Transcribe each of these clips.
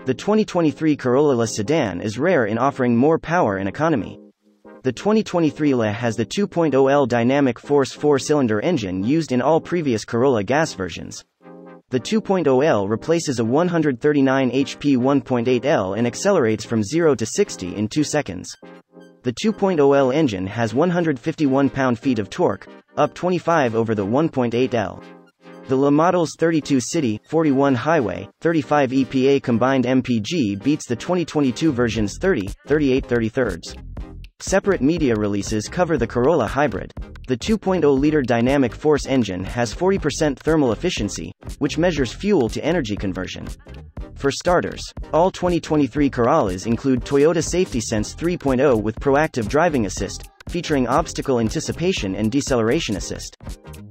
The 2023 Corolla LE Sedan is rare in offering more power and economy. The 2023 LE has the 2.0L dynamic force 4-cylinder engine used in all previous Corolla gas versions. The 2.0L replaces a 139 HP 1.8L and accelerates from 0 to 60 in 2 seconds. The 2.0L engine has 151 pound-feet of torque, up 25 over the 1.8L. The LE model's 32 city, 41 highway, 35 EPA combined MPG beats the 2022 version's 30, 38 33rds. Separate media releases cover the Corolla Hybrid. The 2.0-liter dynamic force engine has 40% thermal efficiency, which measures fuel to energy conversion. For starters, all 2023 Corollas include Toyota Safety Sense 3.0 with proactive driving assist, featuring obstacle anticipation and deceleration assist.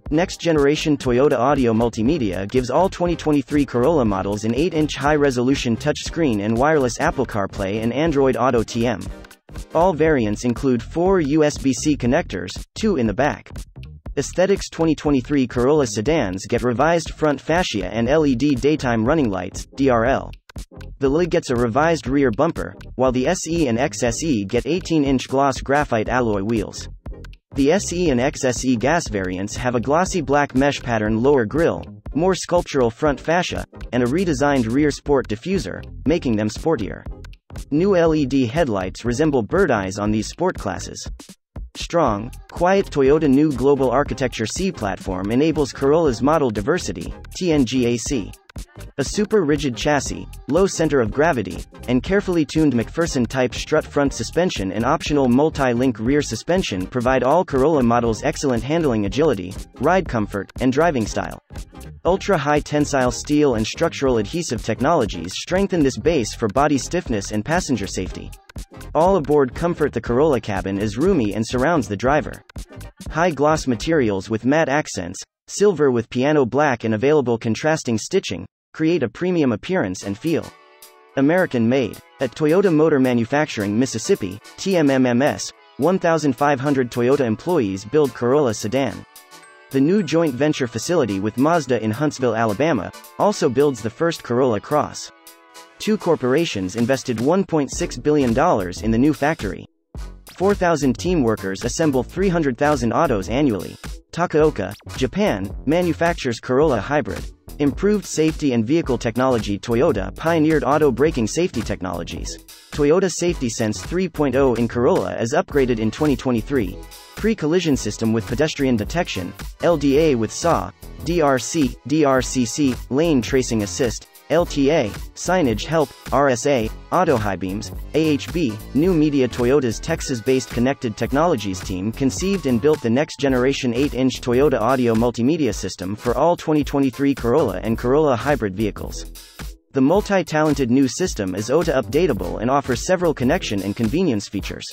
Next-generation Toyota Audio Multimedia gives all 2023 Corolla models an 8-inch high-resolution touchscreen and wireless Apple CarPlay and Android AutoTM. All variants include 4 USB-C connectors, 2 in the back. Aesthetics 2023 Corolla sedans get revised front fascia and LED daytime running lights, DRL. The LE gets a revised rear bumper, while the SE and XSE get 18-inch gloss graphite alloy wheels. The SE and XSE gas variants have a glossy black mesh pattern lower grille, more sculptural front fascia, and a redesigned rear sport diffuser, making them sportier. New LED headlights resemble bird eyes on these sport classes. Strong, quiet Toyota New Global Architecture C platform enables Corolla's model diversity, TNGAC. A super-rigid chassis, low center of gravity, and carefully tuned McPherson-type strut front suspension and optional multi-link rear suspension provide all Corolla models excellent handling agility, ride comfort, and driving style. Ultra-high tensile steel and structural adhesive technologies strengthen this base for body stiffness and passenger safety. All aboard comfort. The Corolla cabin is roomy and surrounds the driver. High-gloss materials with matte accents, silver with piano black and available contrasting stitching, create a premium appearance and feel. American-made. At Toyota Motor Manufacturing Mississippi, TMMMS, 1,500 Toyota employees build Corolla sedan. The new joint venture facility with Mazda in Huntsville, Alabama, also builds the first Corolla Cross. 2 corporations invested $1.6 billion in the new factory. 4,000 team workers assemble 300,000 autos annually. Takaoka, Japan, manufactures Corolla Hybrid. Improved safety and vehicle technology. Toyota pioneered auto braking safety technologies. Toyota Safety Sense 3.0 in Corolla is upgraded in 2023. Pre-collision system with pedestrian detection, LDA with SAW, DRC, DRCC, lane tracing assist, LTA, signage help, RSA, auto high beams, AHB, new media. Toyota's Texas-based Connected Technologies team conceived and built the next-generation 8-inch Toyota Audio Multimedia system for all 2023 Corolla and Corolla Hybrid vehicles. The multi-talented new system is OTA updatable and offers several connection and convenience features.